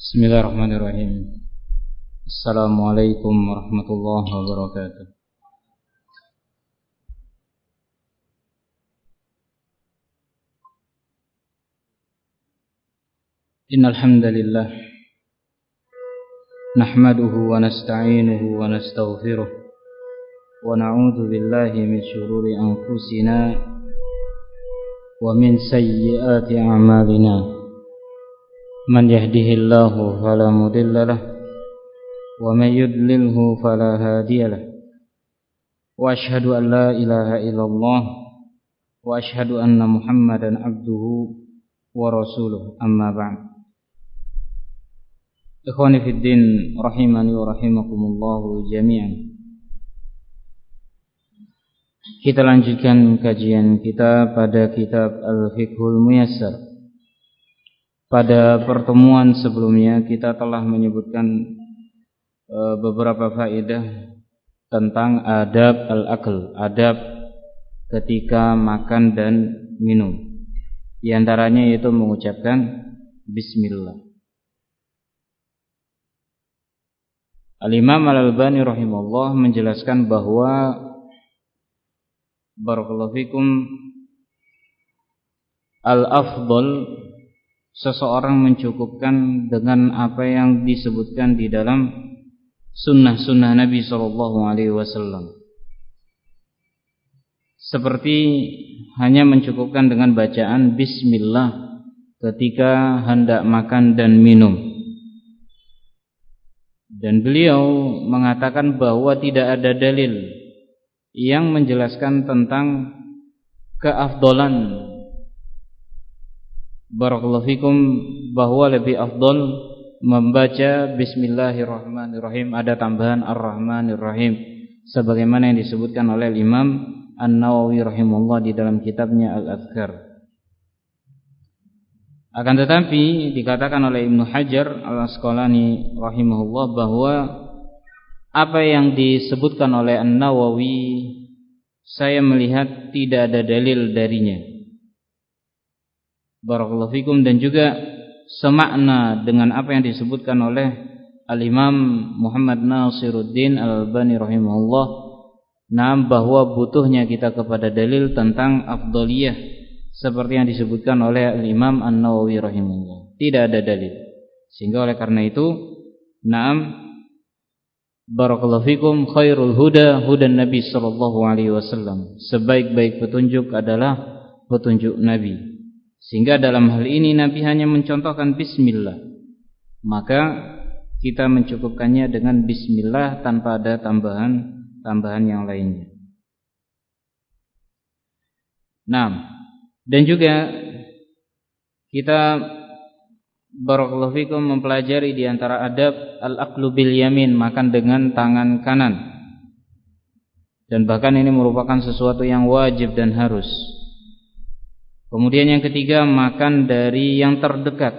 Bismillahirrahmanirrahim. Assalamualaikum warahmatullahi wabarakatuh. Innal hamdalillah nahmaduhu wa nasta'inuhu wa nastaghfiruh wa na'udzu billahi min shururi anfusina wa min sayyiati a'malina. Man yahdihillahu fala mudilla lahu wa man yudlilhu fala hadiya lahu. Wa asyhadu an la ilaha illallah wa asyhadu anna Muhammadan abduhu wa rasuluh. Amma ba'd. Ikhwani fid din rahimani wa rahimakumullah jami'an. Kita lanjutkan kajian kita pada kitab Al-Fiqhul Muyassar. Pada pertemuan sebelumnya kita telah menyebutkan beberapa faedah tentang adab al-akl, adab ketika makan dan minum. Di antaranya yaitu mengucapkan bismillah. Al-Imam Al-Albani rahimahullah menjelaskan bahwa barakallahu fikum al-afdal, seseorang mencukupkan dengan apa yang disebutkan di dalam sunnah-sunnah Nabi SAW. Seperti hanya mencukupkan dengan bacaan bismillah ketika hendak makan dan minum. Dan beliau mengatakan bahwa tidak ada dalil yang menjelaskan tentang keafdolan, barakallahu fikum, bahwa lebih afdol membaca bismillahirrahmanirrahim, ada tambahan ar-rahmanirrahim, sebagaimana yang disebutkan oleh Imam An-Nawawi rahimahullah di dalam kitabnya Al-Adhkar. Akan tetapi dikatakan oleh Ibnu Hajar Al-Asqalani rahimahullah bahwa apa yang disebutkan oleh An-Nawawi, saya melihat tidak ada dalil darinya, barakallahu fikum, dan juga semakna dengan apa yang disebutkan oleh Al-Imam Muhammad Nasiruddin Al-Albani rahimahullah, bahwa butuhnya kita kepada dalil tentang afdaliyah seperti yang disebutkan oleh Al-Imam An-Nawawi rahimahullah. Tidak ada dalil. Sehingga oleh karena itu, barakallahu fikum, khairul huda hudan Nabi sallallahu alaihi wasallam. Sebaik-baik petunjuk adalah petunjuk Nabi. Sehingga dalam hal ini Nabi hanya mencontohkan bismillah, maka kita mencukupkannya dengan bismillah tanpa ada tambahan yang lainnya. Dan juga kita barakallahu fikum mempelajari di antara adab al-aklu bil yamin, makan dengan tangan kanan. Dan bahkan ini merupakan sesuatu yang wajib dan harus. Kemudian yang ketiga, makan dari yang terdekat.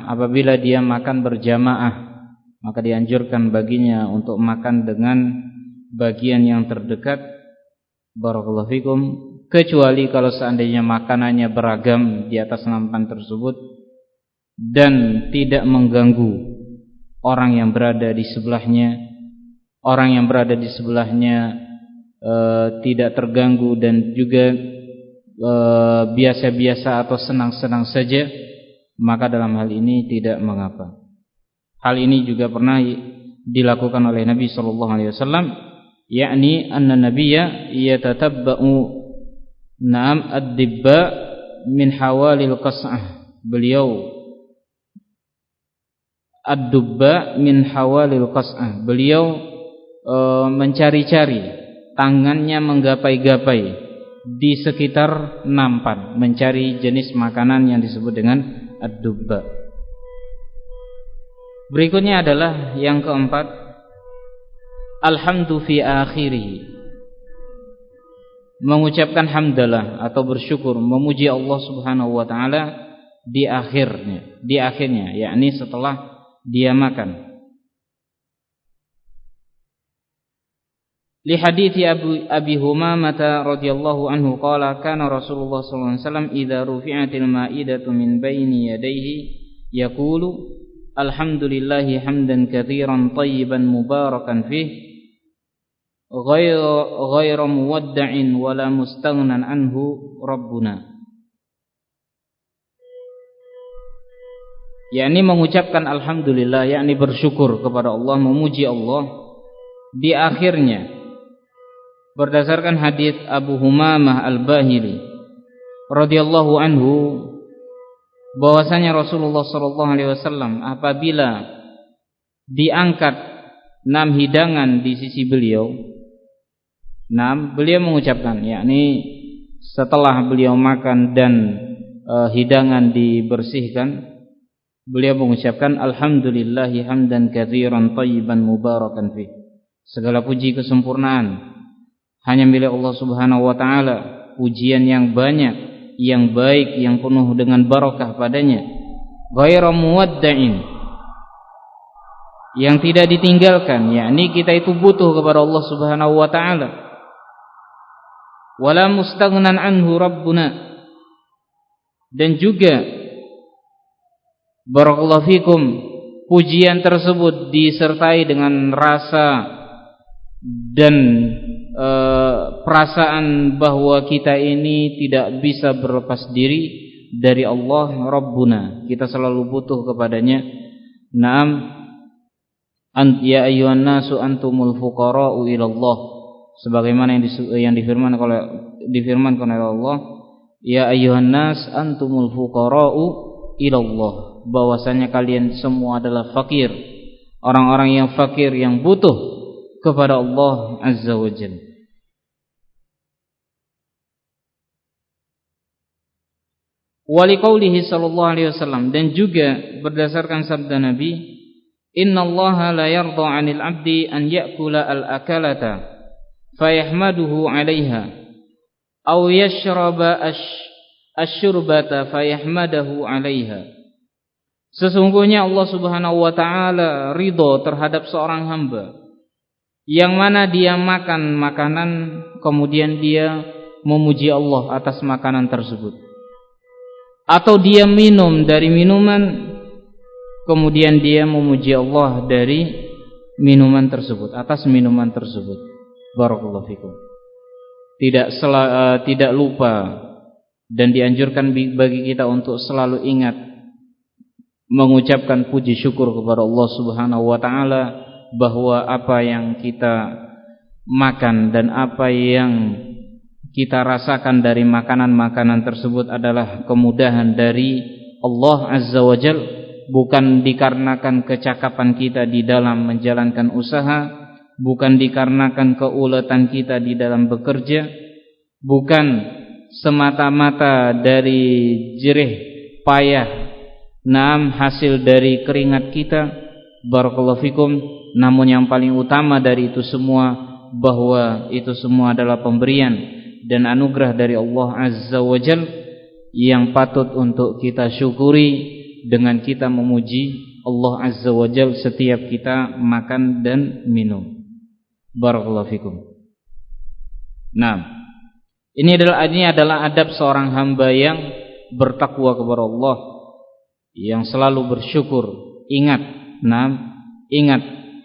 Apabila dia makan berjamaah, maka dianjurkan baginya untuk makan dengan bagian yang terdekat, barakallahu fikum, kecuali kalau seandainya makanannya beragam di atas nampan tersebut dan tidak mengganggu orang yang berada di sebelahnya. Orang yang berada di sebelahnya tidak terganggu dan juga biasa-biasa atau senang-senang saja, maka dalam hal ini tidak mengapa. Hal ini juga pernah dilakukan oleh Nabi sallallahu alaihi wasallam, yakni anna nabiyya yatatabba'u ad-dibba min hawalil qas'ah. Beliau ad-dubba min hawalil qas'ah. Beliau mencari-cari, tangannya menggapai-gapai di sekitar nampan, mencari jenis makanan yang disebut dengan ad-dubba. Berikutnya adalah yang keempat, alhamdu fi akhirih, mengucapkan hamdalah atau bersyukur, memuji Allah Subhanahu wa taala di akhirnya, yakni setelah dia makan. Li hadithi Abi Humamah radhiyallahu anhu qala kana Rasulullah sallallahu alaihi wasallam idza rufi'atil ma'idatu min baini yadayhi yaqulu alhamdulillahi hamdan katsiran thayyiban mubarakan fih ghairu muwadda'in wala mustaghnan anhu rabbuna. Yakni mengucapkan alhamdulillah, yakni bersyukur kepada Allah, memuji Allah di akhirnya. Berdasarkan hadis Abu Humamah Al-Bahili radhiyallahu anhu, bahwasanya Rasulullah sallallahu alaihi wasallam apabila diangkat 6 hidangan di sisi beliau, beliau mengucapkan, yakni setelah beliau makan dan hidangan dibersihkan, beliau mengucapkan alhamdulillahi hamdan katsiran thayyiban mubarakan fih. Segala puji kesempurnaan hanya milik Allah Subhanahu wa taala, pujian yang banyak, yang baik, yang penuh dengan barakah padanya. Ghairu muwadda'in, yang tidak ditinggalkan, yakni kita itu butuh kepada Allah Subhanahu wa taala. Wala mustaghnan anhu rabbuna, dan juga barakallahu fikum, pujian tersebut disertai dengan rasa dan perasaan bahwa kita ini tidak bisa berlepas diri dari Allah Rabbuna, kita selalu butuh kepadanya. Naam, ya ayyuhan nasu antumul fuqara'u ila Allah, sebagaimana yang difirmankan oleh Allah, ya ayyuhan nas antumul fuqara'u ila Allah, bahwasanya kalian semua adalah fakir, orang-orang yang fakir, yang butuh kepada Allah Azza wa Jalla. Wali qaulihi sallallahu alaihi wasallam, dan juga berdasarkan sabda Nabi, innallaha la yarda 'anil 'abdi an ya'kula al-akalata fayahmaduhu 'alaiha aw yashraba asy-syurbata fayahmadahu 'alaiha. Sesungguhnya Allah Subhanahu wa taala ridha terhadap seorang hamba yang mana dia makan makanan kemudian dia memuji Allah atas makanan tersebut, atau dia minum dari minuman kemudian dia memuji Allah dari minuman tersebut, atas minuman tersebut. Barakallahu fikum. Tidak lupa dan dianjurkan bagi kita untuk selalu ingat mengucapkan puji syukur kepada Allah Subhanahu wa taala, bahwa apa yang kita makan dan apa yang kita rasakan dari makanan-makanan tersebut adalah kemudahan dari Allah Azza wa Jalla, bukan dikarenakan kecakapan kita di dalam menjalankan usaha, bukan dikarenakan keuletan kita di dalam bekerja, bukan semata-mata dari jerih payah hasil dari keringat kita. Barakallahu fikum. Namun yang paling utama dari itu semua, bahwa itu semua adalah pemberian dan anugerah dari Allah Azza wa Jalla yang patut untuk kita syukuri dengan kita memuji Allah Azza wa Jalla setiap kita makan dan minum. Barakallahu fikum. Nah, ini adalah adab seorang hamba yang bertakwa kepada Allah, yang selalu bersyukur, ingat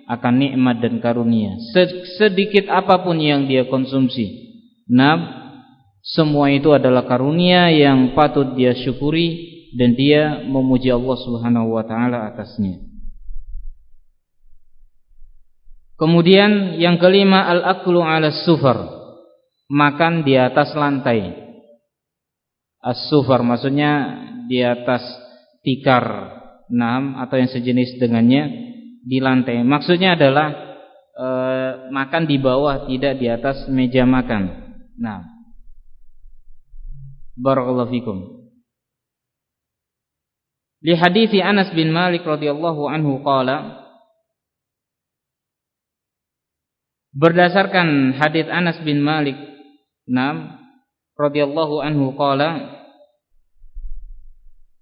akan nikmat dan karunia. Sedikit apapun yang dia konsumsi, semua itu adalah karunia yang patut dia syukuri dan dia memuji Allah Subhanahu wa taala atasnya. Kemudian yang kelima, al-aklu 'ala sufar, makan di atas lantai. As-sufar maksudnya di atas tikar, atau yang sejenis dengannya, di lantai. Maksudnya adalah makan di bawah, tidak di atas meja makan. Barakallahu fikum. Li hadithi Anas bin Malik radhiyallahu anhu qala, berdasarkan hadits Anas bin Malik radhiyallahu anhu qala,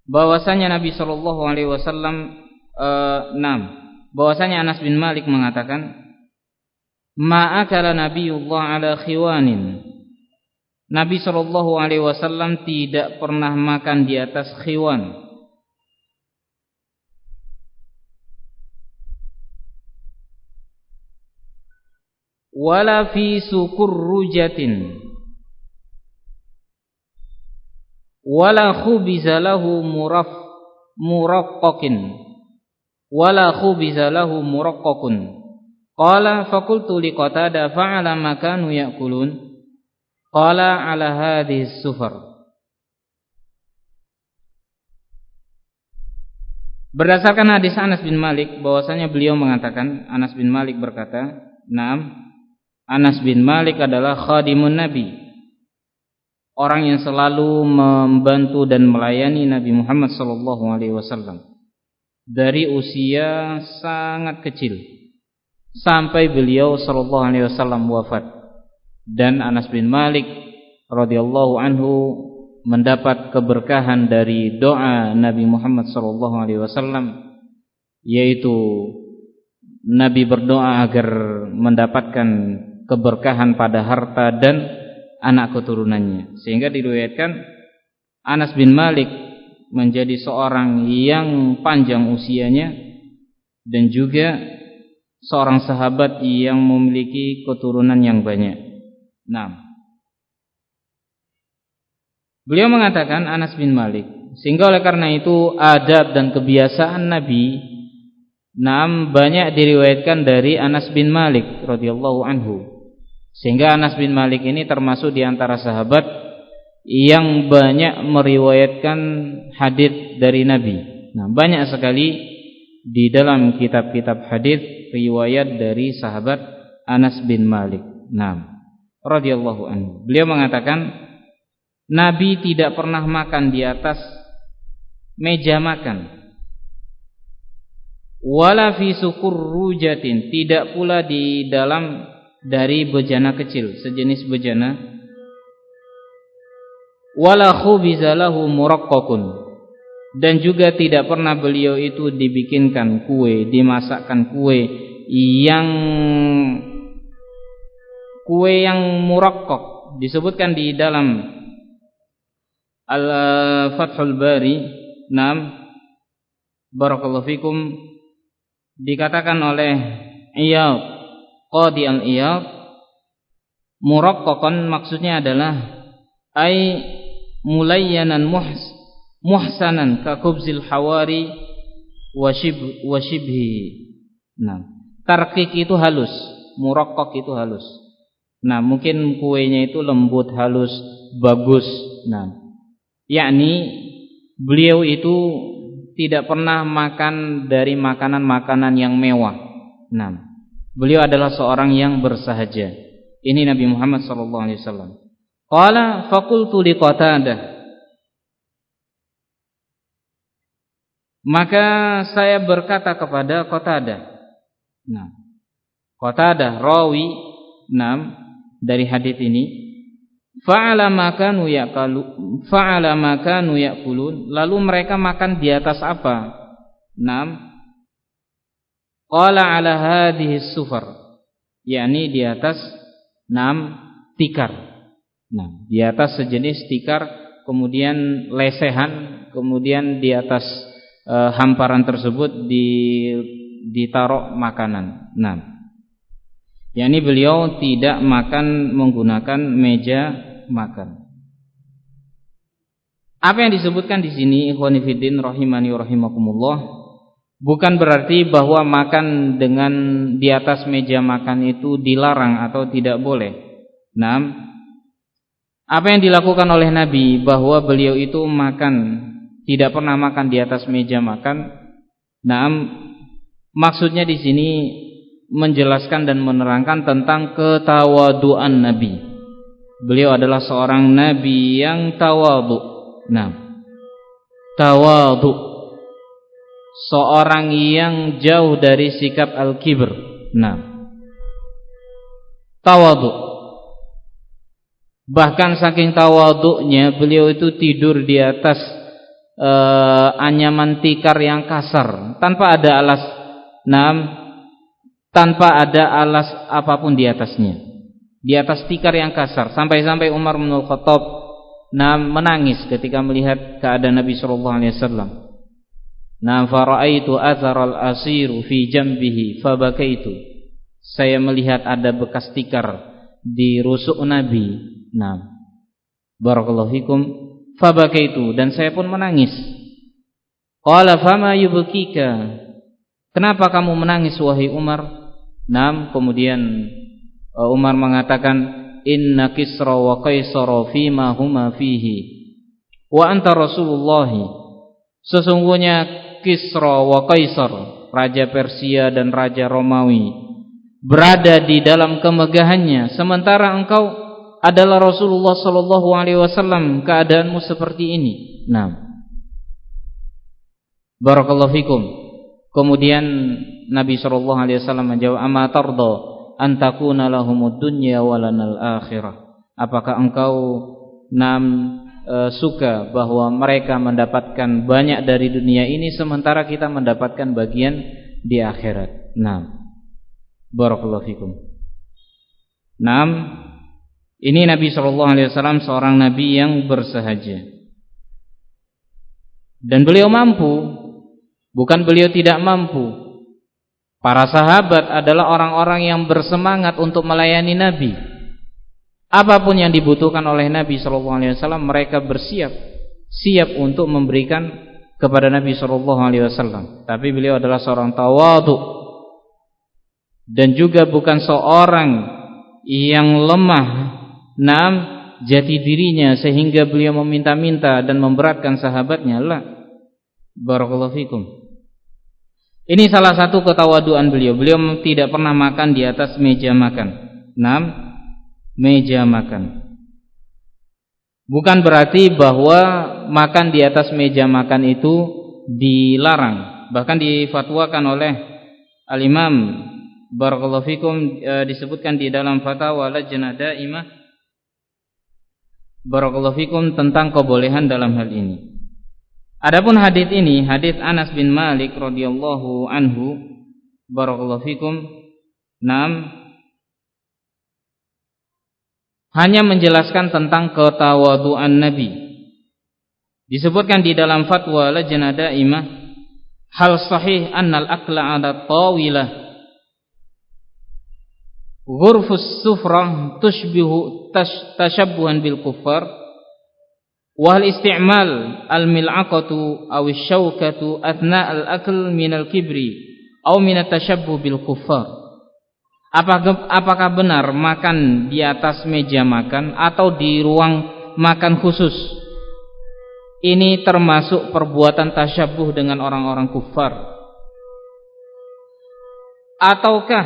bahwasanya Nabi sallallahu alaihi wasallam bahwasanya Anas bin Malik mengatakan, ma'akala Nabiullah ala khiwanin, Nabi sallallahu alaihi wasallam tidak pernah makan di atas khiwan. wala fi sukurrujatin wala khubiza lahu muraqqaqin wala khubiza lahu muraqqaqun. Qala faqultu li Qatadah fa'ala ma kanu ya'kulun. Qala ala hadhihi sufar. Berdasarkan hadis Anas bin Malik bahwasanya beliau mengatakan, Anas bin Malik berkata, "Naam, Anas bin Malik adalah khadimun Nabi, orang yang selalu membantu dan melayani Nabi Muhammad sallallahu alaihi wasallam dari usia sangat kecil sampai beliau sallallahu alaihi wasallam wafat." Dan Anas bin Malik radhiyallahu anhu mendapat keberkahan dari doa Nabi Muhammad sallallahu alaihi wasallam, yaitu Nabi berdoa agar mendapatkan keberkahan pada harta dan anak keturunannya, sehingga diriwayatkan Anas bin Malik menjadi seorang yang panjang usianya dan juga seorang sahabat yang memiliki keturunan yang banyak. Nah, beliau mengatakan, Anas bin Malik, sehingga oleh karena itu adab dan kebiasaan Nabi banyak diriwayatkan dari Anas bin Malik radhiyallahu anhu, sehingga Anas bin Malik ini termasuk di antara sahabat yang banyak meriwayatkan hadis dari Nabi. Nah, banyak sekali di dalam kitab-kitab hadis riwayat dari sahabat Anas bin Malik radhiyallahu anhu. Beliau mengatakan, Nabi tidak pernah makan di atas meja makan, wala fi sukurrujatin, tidak pula di dalam dari bejana kecil, sejenis bejana, wala khubiza lahu muraqqaqun, dan juga tidak pernah beliau itu dibikinkan kue, dimasakkan kue yang muraqqaq. Disebutkan di dalam Al-Fathul Bari, barakallahu fikum, dikatakan oleh Iyad, Qadi al-Iyad, muraqqaqan maksudnya adalah ay mulayyanan muhsanan ka khubzil hawari wa shibhi. Tarqiq itu halus, muraqqaq itu halus. Mungkin kuenya itu lembut, halus, bagus. Yakni beliau itu tidak pernah makan dari makanan-makanan yang mewah. Beliau adalah seorang yang bersahaja. Ini Nabi Muhammad sallallahu alaihi wasallam. Qala faqultu li Qatadah, maka saya berkata kepada Qatadah. Qatadah rawi dari hadis ini, fa'ala ma kanu ya'kulun, lalu mereka makan di atas apa? Qala ala hadhihi sufar, yakni di atas tikar. Di atas sejenis tikar, kemudian lesehan, kemudian di atas hamparan tersebut ditaruh makanan. Yakni beliau tidak makan menggunakan meja makan. Apa yang disebutkan di sini, ikhwani fiddin rahimani wa rahimakumullah, bukan berarti bahwa makan dengan di atas meja makan itu dilarang atau tidak boleh. Apa yang dilakukan oleh Nabi bahwa beliau itu tidak pernah makan di atas meja makan. Maksudnya di sini menjelaskan dan menerangkan tentang ketawaduan Nabi. Beliau adalah seorang Nabi yang tawadu. Tawadu, seorang yang jauh dari sikap al-kibr. Tawadu. Bahkan saking tawadunya beliau itu tidur di atas anyaman tikar yang kasar, tanpa ada alas. Tanpa ada alas apapun di atasnya, di atas tikar yang kasar, sampai-sampai Umar bin Khattab menangis ketika melihat keadaan Nabi sallallahu alaihi wasallam. Fara'aitu atharal asiru fi jambihi fabakaitu, saya melihat ada bekas tikar di rusuk Nabi. Nah, barakallahu fikum, fabakaitu, dan saya pun menangis. Qala fama yubkika, kenapa kamu menangis wahai Umar? Nah, kemudian Umar mengatakan, inna Kisra wa Qaisara fima huma fihi wa anta Rasulullah. Sesungguhnya Kisra wa Qaisar, raja Persia dan raja Romawi, berada di dalam kemegahannya, sementara engkau adalah Rasulullah sallallahu alaihi wasallam. Keadaanmu seperti ini. Nah, barakallahu fikum. Kemudian Nabi sallallahu alaihi wasallam menjawab, "Amma tarda an takuna lahumud dunya wa lanal akhirah." Apakah engkau suka bahwa mereka mendapatkan banyak dari dunia ini sementara kita mendapatkan bagian di akhirat? Nah, barakallahu fikum. Nah, ini Nabi sallallahu alaihi wasallam seorang nabi yang bersahaja. Dan beliau mampu, bukan beliau tidak mampu. Para sahabat adalah orang-orang yang bersemangat untuk melayani Nabi. Apapun yang dibutuhkan oleh Nabi sallallahu alaihi wasallam, mereka siap untuk memberikan kepada Nabi sallallahu alaihi wasallam. Tapi beliau adalah seorang tawadhu dan juga bukan seorang yang lemah jati dirinya sehingga beliau meminta-minta dan memberatkan sahabatnya. La, barakallahu fikum. Ini salah satu ketawaduan beliau. Beliau tidak pernah makan di atas meja makan. Meja makan. Bukan berarti bahwa makan di atas meja makan itu dilarang. Bahkan difatwakan oleh Al-Imam barakallahu fikum, disebutkan di dalam fatwa Lajnah Daimah barakallahu fikum tentang kebolehan dalam hal ini. Adapun hadis ini, hadis Anas bin Malik radhiyallahu anhu barakallahu fikum, hanya menjelaskan tentang ketawaduan Nabi. Disebutkan di dalam fatwa Lajnah Daimah, hal sahih annal akla ala tawilah ghurfus sufrah tushbihu tashabbuhan bil kuffar wal isti'mal al mil'aqatu aw asy-syaukatu athna al akl min al kibri aw min at-tashabbuh bil kuffar. Apakah benar makan di atas meja makan atau di ruang makan khusus ini termasuk perbuatan tashabbuh dengan orang-orang kufar? Ataukah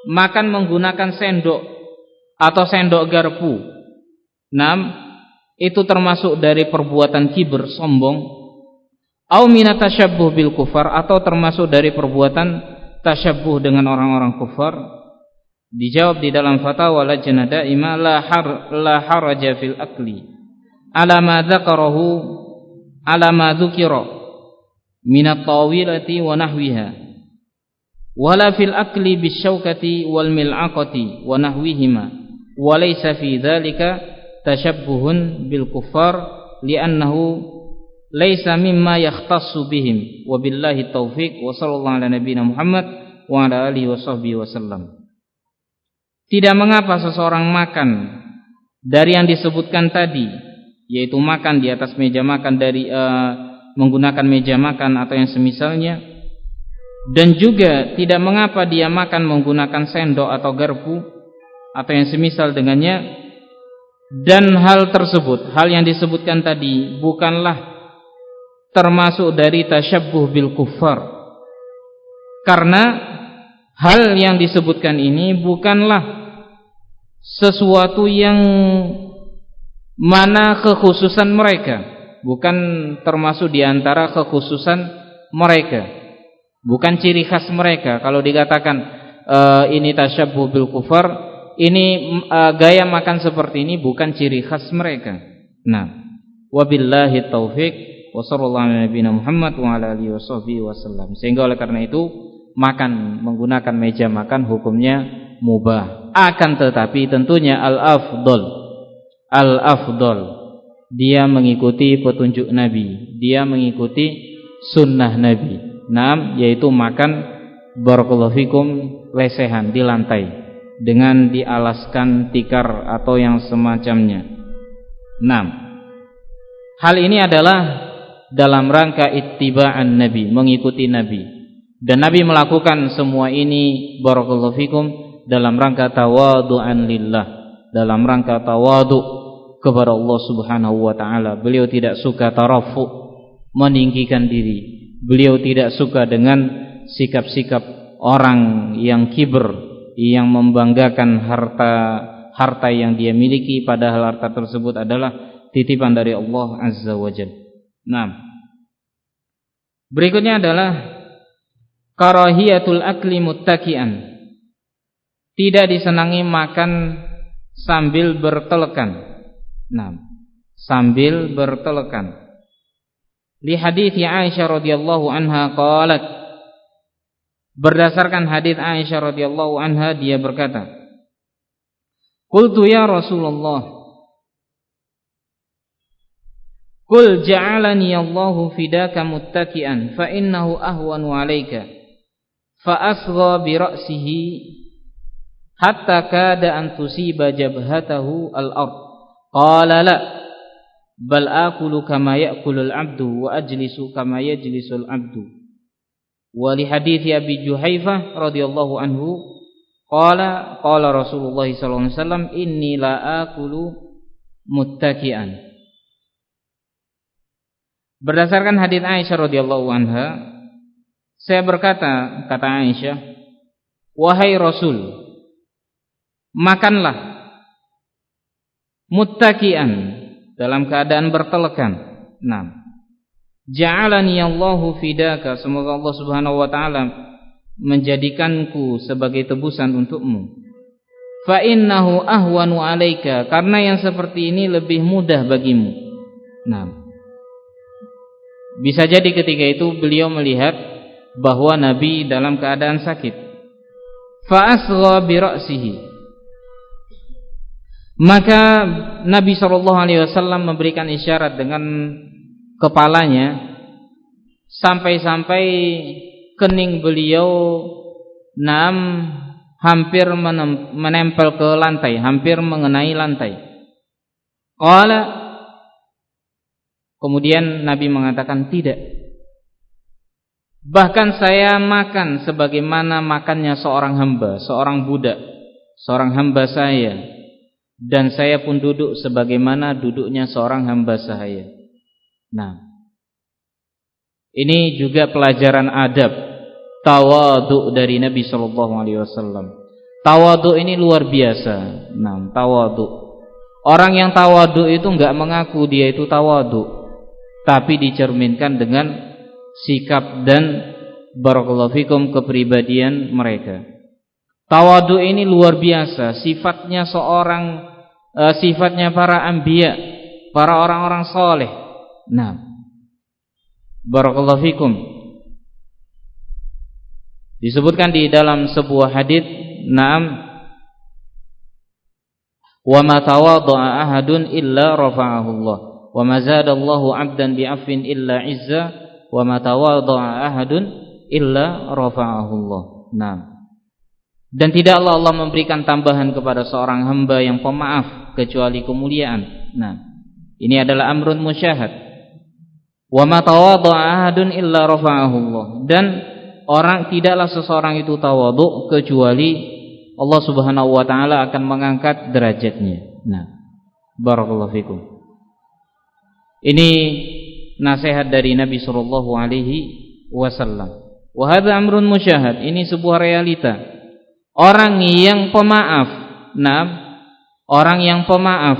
makan menggunakan sendok atau sendok garpu itu termasuk dari perbuatan kibir, sombong? Au minat tasyabbuh bil kufar, atau termasuk dari perbuatan tasyabbuh dengan orang-orang kufar? Dijawab di dalam fatwa Lajnah Daimah, la haraja fil akli ala ma dzakarahu ala ma dzukira minat tawilati wa nahwiha wala fil akli bisyaukati wal mil'aqati wa nahwihima wa laysa fi dzalika tashabbuhun bil kuffar li'annahu laysa mimma yakhtassu bihim. Wabillahi taufiq wa sallallahu ala nabiyina Muhammad wa ala alihi wa sahbihi wasallam. Tidak mengapa seseorang makan dari yang disebutkan tadi, yaitu makan di atas meja makan, dari menggunakan meja makan atau yang semisalnya, dan juga tidak mengapa dia makan menggunakan sendok atau garpu atau yang semisal dengannya. Dan hal tersebut, hal yang disebutkan tadi, bukanlah termasuk dari tasyabbuh bil kuffar, karena hal yang disebutkan ini bukanlah sesuatu yang mana kekhususan mereka, bukan termasuk di antara kekhususan mereka, bukan ciri khas mereka. Kalau dikatakan ini tasyabbuh bil kuffar, ini gaya makan seperti ini bukan ciri khas mereka. Nah, wabillahi taufiq wa sallallahu ala nabiyina Muhammad wa ala alihi wasallam. Sehingga oleh karena itu makan menggunakan meja makan hukumnya mubah. Akan tetapi tentunya al-afdal dia mengikuti petunjuk Nabi, dia mengikuti sunnah Nabi. Yaitu makan barakallahu fikum lesehan di lantai dengan dialaskan tikar atau yang semacamnya. 6. Hal ini adalah dalam rangka ittiba'an Nabi, mengikuti Nabi. Dan Nabi melakukan semua ini barakallahu fikum dalam rangka tawadu'an lillah, dalam rangka tawadu kepada Allah Subhanahu wa taala. Beliau tidak suka tarafu, meninggikan diri. Beliau tidak suka dengan sikap-sikap orang yang kibr, yang membanggakan harta yang dia miliki, padahal harta tersebut adalah titipan dari Allah Azza wa Jalla. Nah, berikutnya adalah karahiyatul akli muttaki'an. Tidak disenangi makan sambil bertelekan. Nah, sambil bertelekan. Li hadits Aisyah radhiyallahu anha qalat, berdasarkan hadits Aisyah radhiyallahu anha dia berkata, qultu ya Rasulullah, qul ja'alani Allahu fidaka muttaki'an fa innahu ahwanu 'alaika. Fa asgha bi ra'sihi hatta kada an tusiba jabhatahu al-ard. Qala la bal akulu kama ya'kulul 'abdu wa ajlisu kama yajlisul 'abdu. Wa li hadithi Abi Juhaifah radhiyallahu anhu qala Rasulullah sallallahu alaihi wasallam inni la akulu muttaki'an. Berdasarkan hadits Aisyah radhiyallahu anha, saya berkata, kata Aisyah, wahai Rasul, makanlah muttaki'an, dalam keadaan bertelekan. Nah, ja'alani Allahu fidaka, semoga Allah Subhanahu wa taala menjadikanku sebagai tebusan untukmu. Fa innahu ahwanu 'alaika, karena yang seperti ini lebih mudah bagimu. Nah, bisa jadi ketika itu beliau melihat bahwa Nabi dalam keadaan sakit. Fa asgha bi ra'sihi, maka Nabi SAW memberikan isyarat dengan kepalanya sampai-sampai kening beliau hampir menempel ke lantai, hampir mengenai lantai. Kemudian Nabi mengatakan tidak. Bahkan saya makan sebagaimana makannya seorang hamba, seorang budak, seorang hamba saya. Dan saya pun duduk sebagaimana duduknya seorang hamba saya. Nah, ini juga pelajaran adab tawadhu dari Nabi SAW. Tawadhu ini luar biasa. Nah, tawadhu. Orang yang tawadhu itu enggak mengaku dia itu tawadhu, tapi dicerminkan dengan sikap dan barakallahu fikum kepribadian mereka. Tawadhu ini luar biasa, sifatnya sifatnya para anbiya, para orang-orang soleh. Nah, barakallahu fikum, disebutkan di dalam sebuah hadits, wa ma tawadha'a ahadun illa rafa'ahu Allah, wa ma zadallahu 'abdan bi'afwin illa 'izza, wa ma tawadha'a ahadun illa rafa'ahu Allah. Nah, dan tidaklah Allah memberikan tambahan kepada seorang hamba yang pemaaf kecuali kemuliaan. Nah, ini adalah amrun musyahad. Wa ma tawadha'a ahadun illa rafa'ahu Allah. Dan tidaklah seseorang itu tawadhu kecuali Allah Subhanahu wa taala akan mengangkat derajatnya. Nah, barakallahu fikum. Ini nasihat dari Nabi sallallahu alaihi wasallam. Wa hadza amrun musyahad, ini sebuah realita. Orang yang pemaaf, orang yang pemaaf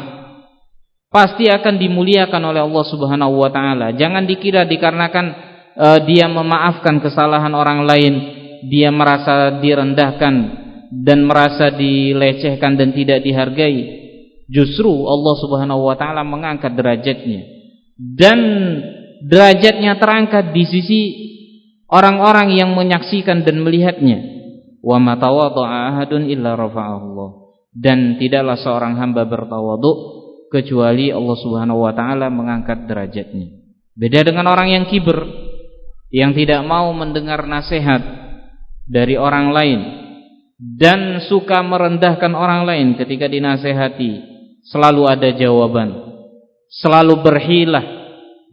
pasti akan dimuliakan oleh Allah Subhanahu wa taala. Jangan dikira dikarenakan dia memaafkan kesalahan orang lain, dia merasa direndahkan dan merasa dilecehkan dan tidak dihargai. Justru Allah Subhanahu wa taala mengangkat derajatnya, dan derajatnya terangkat di sisi orang-orang yang menyaksikan dan melihatnya. Wa ma tawadha'a ahadun illa rafa'ahu Allah. Dan tidaklah seorang hamba bertawadhu kecuali Allah Subhanahu wa taala mengangkat derajatnya. Beda dengan orang yang kibr, yang tidak mau mendengar nasihat, dari orang lain dan suka merendahkan orang lain ketika dinasehati, selalu ada jawaban, selalu berhilah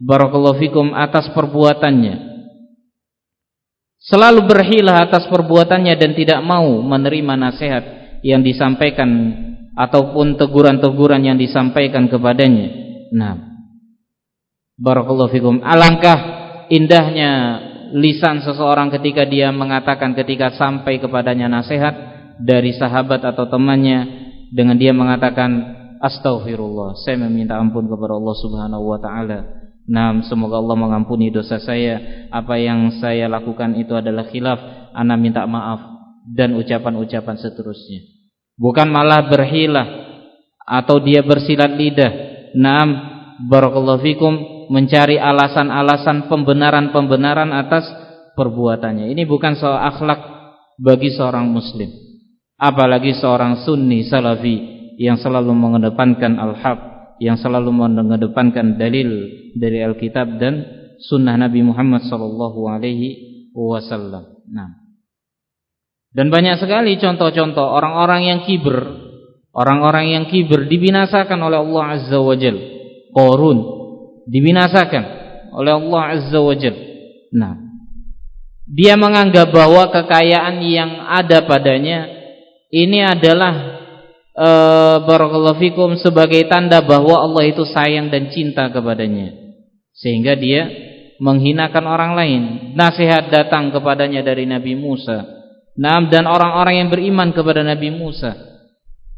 barakallahu fikum atas perbuatannya, selalu berhilah atas perbuatannya dan tidak mau menerima nasihat yang disampaikan ataupun teguran-teguran yang disampaikan kepadanya. Nah, barakallahu fikum, alangkah indahnya lisan seseorang ketika dia mengatakan, ketika sampai kepadanya nasihat dari sahabat atau temannya, dengan dia mengatakan astaghfirullah, saya meminta ampun kepada Allah Subhanahu wa taala. Nah, semoga Allah mengampuni dosa saya, apa yang saya lakukan itu adalah khilaf, ana minta maaf, dan ucapan-ucapan seterusnya. Bukan malah berhilah atau dia bersilat lidah. Naam, barakallahu fikum, mencari alasan-alasan pembenaran-pembenaran atas perbuatannya. Ini bukan soal akhlak bagi seorang muslim, apalagi seorang sunni salafi yang selalu mengedepankan al-haq, yang selalu mengedepankan dalil dari Alkitab dan sunnah Nabi Muhammad sallallahu alaihi wasallam. Nah, dan banyak sekali contoh-contoh orang-orang yang kibir dibinasakan oleh Allah Azza wa Jalla. Qarun dibinasakan oleh Allah Azza wa Jalla. Nah, dia menganggap bahwa kekayaan yang ada padanya ini adalah barakallahu fikum sebagai tanda bahwa Allah itu sayang dan cinta kepadanya, sehingga dia menghinakan orang lain. Nasihat datang kepadanya dari Nabi Musa, nah, dan orang-orang yang beriman kepada Nabi Musa,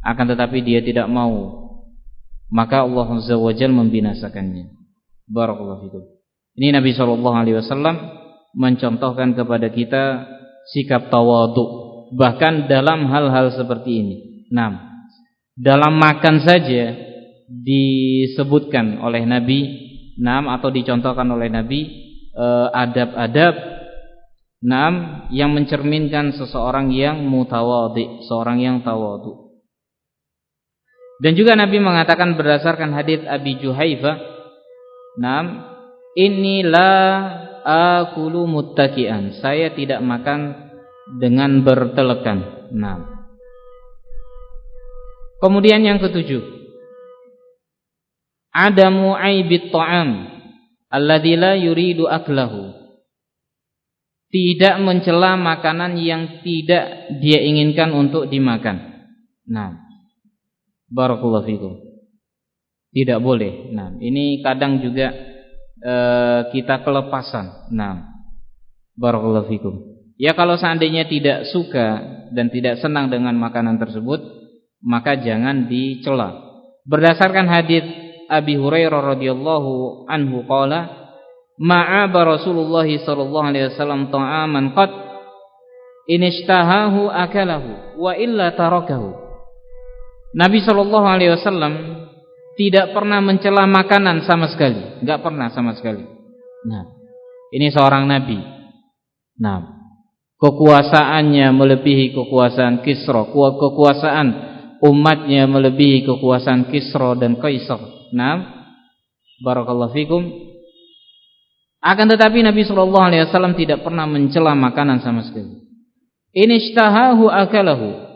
akan tetapi dia tidak mau, maka Allah Azza wa Jalla membinasakannya. Barakallahu fikum. Ini Nabi SAW mencontohkan kepada kita sikap tawadhu, bahkan dalam hal-hal seperti ini. Nah, dalam makan saja disebutkan oleh Nabi, atau dicontohkan oleh Nabi adab-adab yang mencerminkan seseorang yang mutawadhi, seorang yang tawadhu. Dan juga Nabi mengatakan berdasarkan hadits Abi Juhaifah, inni la akulu muttaki'an, saya tidak makan dengan bertelekan. Kemudian yang ketujuh, adamu aibit ta'am alladzi la yuridu aklahu, tidak mencela makanan yang tidak dia inginkan untuk dimakan. Barakallahu fikum, tidak boleh. Ini kadang juga kita kelepasan. Barakallahu fikum. Ya, kalau seandainya tidak suka dan tidak senang dengan makanan tersebut, maka jangan dicela. Berdasarkan hadis Abi Hurairah radhiyallahu anhu qala, ma'aba Rasulullah sallallahu alaihi wasallam ta'aman qad inishtahahu akalahu wa illa tarakahu. Nabi sallallahu alaihi wasallam tidak pernah mencela makanan sama sekali, enggak pernah sama sekali. Ini seorang nabi. Kekuasaannya melebihi kekuasaan Kisra, kekuasaan umatnya melebihi kekuasaan Kisra dan Kaisar. Barakallahu fikum. Akan tetapi Nabi sallallahu alaihi wasallam tidak pernah mencela makanan sama sekali. Inishtahahu akalahu.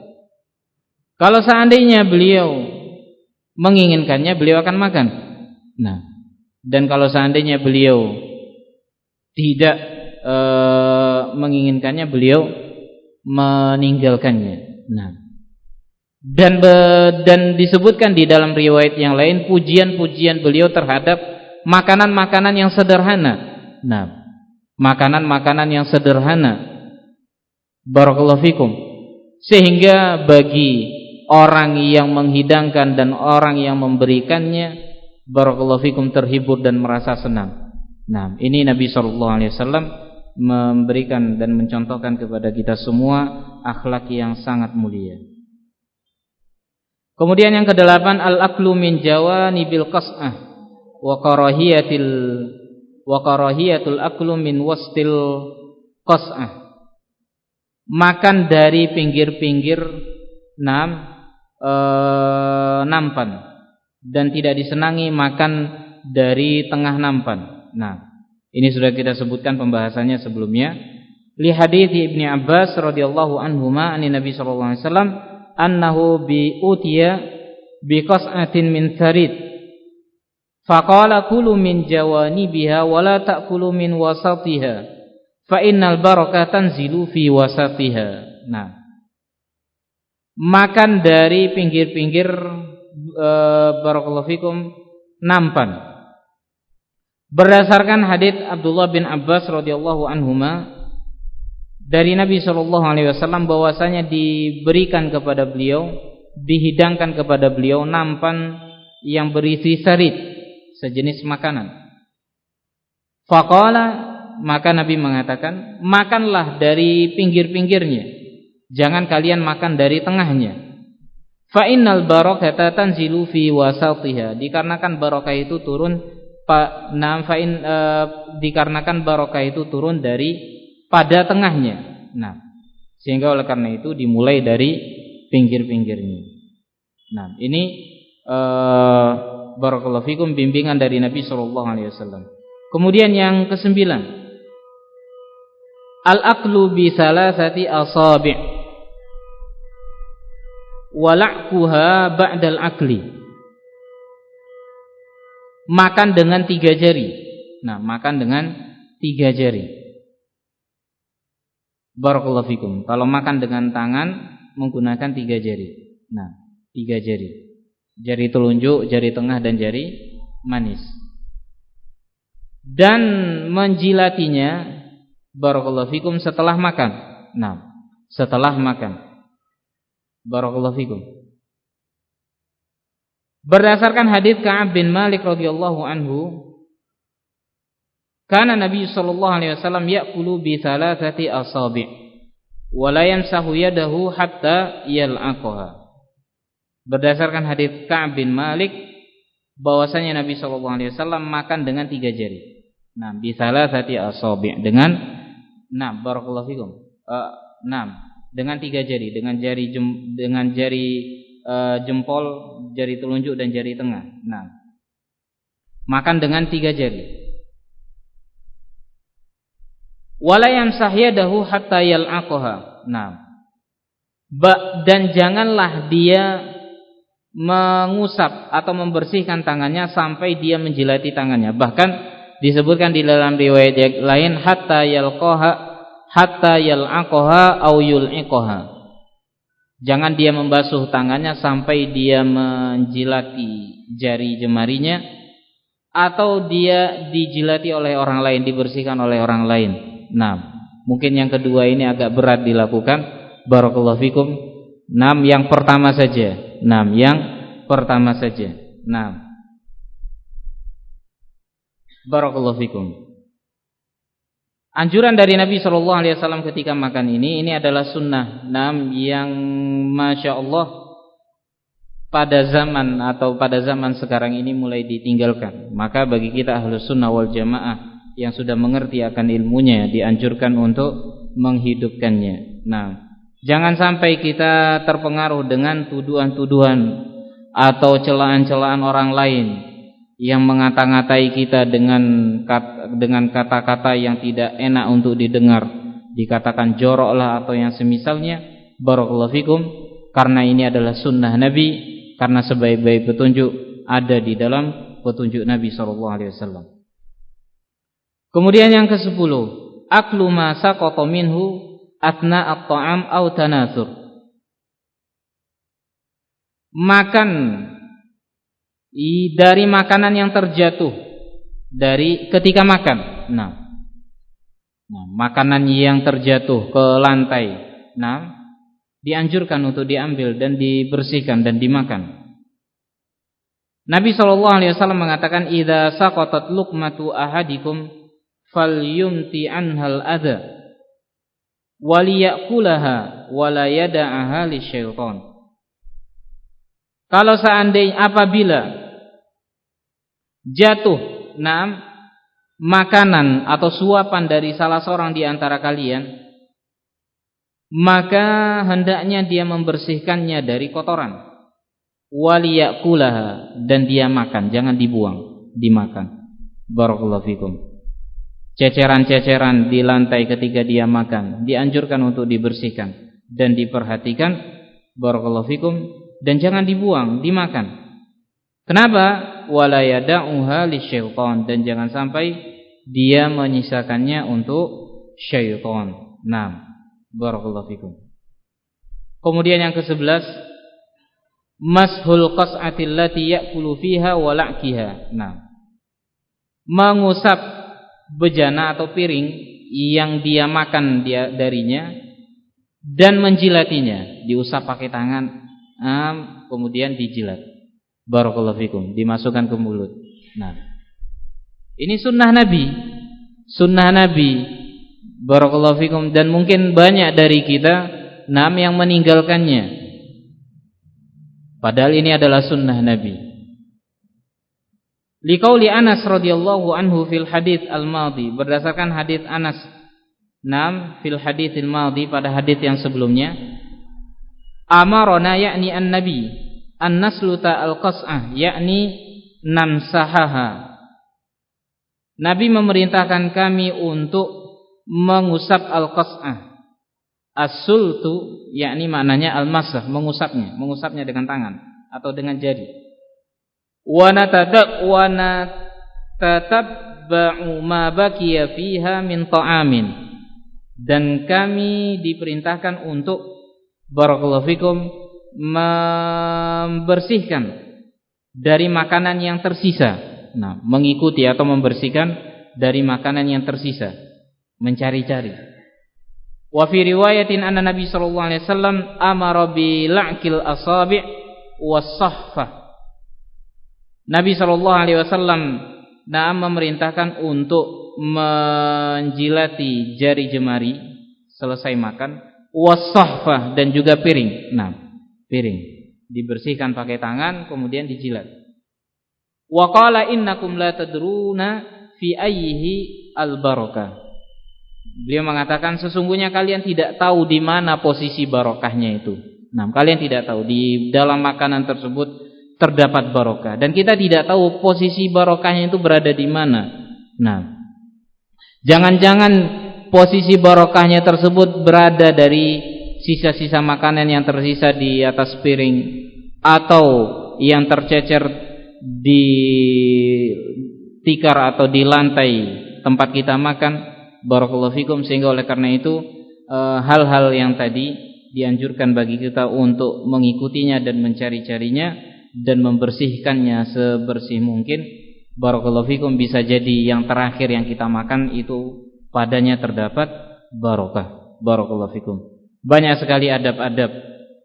Kalau seandainya beliau menginginkannya, beliau akan makan. Dan kalau seandainya beliau tidak menginginkannya, beliau meninggalkannya. Dan disebutkan di dalam riwayat yang lain pujian-pujian beliau terhadap makanan-makanan yang sederhana. Makanan-makanan yang sederhana. Barakallahu fikum. Sehingga bagi orang yang menghidangkan dan orang yang memberikannya, barakallahu fikum, terhibur dan merasa senang. Ini Nabi SAW memberikan dan mencontohkan kepada kita semua akhlak yang sangat mulia. Kemudian yang kedelapan, al-aklu min jawanibil qas'ah wa karahiyatul aklu min wastil qas'ah. Makan dari pinggir-pinggir nampan, dan tidak disenangi makan dari tengah nampan. Ini sudah kita sebutkan pembahasannya sebelumnya. li hadits Ibnu Abbas radhiyallahu anhuma an Nabi sallallahu alaihi wasallam annahu bi utiya bi qas'atin min tharid faqala kulu min jawanibiha wa la ta'kulu min wasatiha fa innal barakata tanzilu fi wasatiha. Nah, makan dari pinggir-pinggir barakallahu fikum nampan. Berdasarkan hadits Abdullah bin Abbas radhiyallahu anhuma dari Nabi sallallahu alaihi wasallam bahwasanya diberikan kepada beliau, dihidangkan kepada beliau nampan yang berisi sarid, sejenis makanan. Faqala, maka Nabi mengatakan, makanlah dari pinggir-pinggirnya, jangan kalian makan dari tengahnya. Fa innal barakata tanzilu fi wasatiha, dikarenakan barokah itu turun dikarenakan barokah itu turun dari pada tengahnya. Nah, sehingga oleh karena itu dimulai dari pinggir-pinggirnya. Nah, ini barakallahu fikum bimbingan dari Nabi sallallahu alaihi wasallam. Kemudian yang ke-9, al-aqlu bi salasati asabi' wa la'quha ba'dal aqli. Makan dengan 3 jari. Nah, makan dengan 3 jari. Barakallahu fikum. Kalau makan dengan tangan menggunakan 3 jari. Nah, 3 jari. Jari telunjuk, jari tengah dan jari manis. Dan menjilatinya barakallahu fikum setelah makan. Nah, setelah makan. Barakallahu fikum. Berdasarkan hadits Ka'ab bin Malik radhiyallahu anhu, kana Nabi sallallahu alaihi wasallam ya'kulu bi thalathati asabi' wa la yamsahu yadahu hatta yal'aqaha. Berdasarkan hadits Ka'ab bin Malik bahwasanya Nabi sallallahu alaihi wasallam makan dengan 3 jari. Nah, bi thalathati asabi' dengan barakallahu fikum. Dengan 3 jari, dengan jari jempol, jari telunjuk dan jari tengah. Nah, makan dengan 3 jari. Wala yamsah yadahu hatta yal'aqaha. Nah, dan janganlah dia mengusap atau membersihkan tangannya sampai dia menjilati tangannya. Bahkan disebutkan di dalam riwayat yang lain hatta yal'aqaha aw yul'iqaha. Jangan dia membasuh tangannya sampai dia menjilati jari jemarinya, atau dia dijilati oleh orang lain, dibersihkan oleh orang lain. Nah, mungkin yang kedua ini agak berat dilakukan. Barakallahu fikum. Yang pertama saja. Yang pertama saja. Barakallahu fikum. Anjuran dari Nabi sallallahu alaihi wasallam ketika makan ini adalah sunnah. Yang masya Allah pada zaman sekarang ini mulai ditinggalkan. Maka bagi kita ahlus sunnah wal jamaah yang sudah mengerti akan ilmunya, dianjurkan untuk menghidupkannya. Nah, jangan sampai kita terpengaruh dengan tuduhan-tuduhan atau celaan-celaan orang lain yang mengata-ngatai kita dengan kata-kata yang tidak enak untuk didengar, dikatakan jorok lah atau yang semisalnya. Barakallahu fikum. Karena ini adalah sunnah Nabi, karena sebaik-baik petunjuk ada di dalam petunjuk Nabi sallallahu alaihi wasallam. Kemudian yang ke-10, aklu ma saqata minhu athna at-ta'am aw tanathur. Makan dari makanan yang terjatuh dari ketika makan. Nah, makanan yang terjatuh ke lantai, dianjurkan untuk diambil dan dibersihkan dan dimakan. Nabi sallallahu alaihi wasallam mengatakan, "Idza saqatat luqmatu ahadikum falyumti anhal adha waliyakulaha wala yada'aha lisyaitan." Kalau seandainya apabila jatuh makanan atau suapan dari salah seorang di antara kalian, maka hendaknya dia membersihkannya dari kotoran. Waliyakulaha, dan dia makan, jangan dibuang, dimakan. Barakallahu fikum. ceceran-ceceran di lantai ketika dia makan, dianjurkan untuk dibersihkan dan diperhatikan, barakallahu fikum, dan jangan dibuang, dimakan. Kenapa? Wala yada'uha lisyaitan, dan jangan sampai dia menyisakannya untuk syaitan. Naam, barakallahu fikum. Kemudian yang ke-11, mashul qas'atil lati ya'kulu fiha wa la'kiha. Nah, mengusap bejana atau piring yang dia makan darinya dan menjilatinya, diusap pakai tangan, kemudian dijilat. Barakallahu fikum, dimasukkan ke mulut. Nah, ini sunnah Nabi. Sunnah Nabi. Barakallahu fikum, dan mungkin banyak dari kita yang meninggalkannya. Padahal ini adalah sunnah Nabi. Liqauli Anas radhiyallahu anhu fil hadits al-madhi, berdasarkan hadits Anas fil haditsil madhi, pada hadits yang sebelumnya, amarona yakni an-nabi an-nasluta al-qas'ah, yakni namsahaha. Nabi memerintahkan kami untuk mengusap al-qas'ah. As-sultu yakni maknanya al-masah, mengusapnya dengan tangan atau dengan jari. Wa natatabba'u ma baqiya fiha min ta'amin, dan kami diperintahkan untuk, barakallahu fikum, membersihkan dari makanan yang tersisa. Nah, mengikuti atau membersihkan dari makanan yang tersisa, mencari-cari. Wa fi riwayatin anna Nabi sallallahu alaihi wasallam amara bi la'kil asabi' was-sahfah. Nabi sallallahu alaihi wasallam memerintahkan untuk menjilati jari jemari selesai makan, was-sahfah, dan juga piring. Nah, piring dibersihkan pakai tangan kemudian dijilat. Wa qala innakum la tadruna fi ayyihi al-barakah. Beliau mengatakan, sesungguhnya kalian tidak tahu di mana posisi barokahnya itu. Nah, kalian tidak tahu di dalam makanan tersebut terdapat barokah, dan kita tidak tahu posisi barokahnya itu berada di mana. Nah, jangan-jangan posisi barokahnya tersebut berada dari sisa-sisa makanan yang tersisa di atas piring, atau yang tercecer di tikar atau di lantai tempat kita makan. Barakallahu fikum, sehingga oleh karena itu hal-hal yang tadi dianjurkan bagi kita untuk mengikutinya dan mencari-carinya dan membersihkannya sebersih mungkin. Barakallahu fikum, bisa jadi yang terakhir yang kita makan itu padanya terdapat barokah. Barakallahu fikum. Banyak sekali adab-adab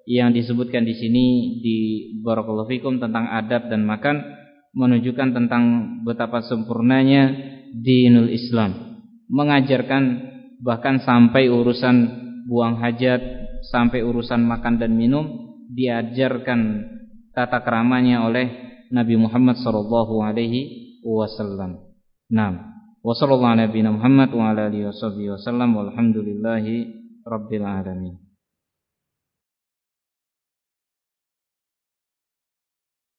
yang disebutkan di sini di barakallahu fikum tentang adab dan makan, menunjukkan tentang betapa sempurnanya dinul Islam. Mengajarkan bahkan sampai urusan buang hajat, sampai urusan makan dan minum diajarkan tata keramanya oleh Nabi Muhammad sallallahu alaihi wasallam. Naam. Wa sallallahu ala nabiyina Muhammad wa ala alihi wasallam walhamdulillahi rabbil alamin.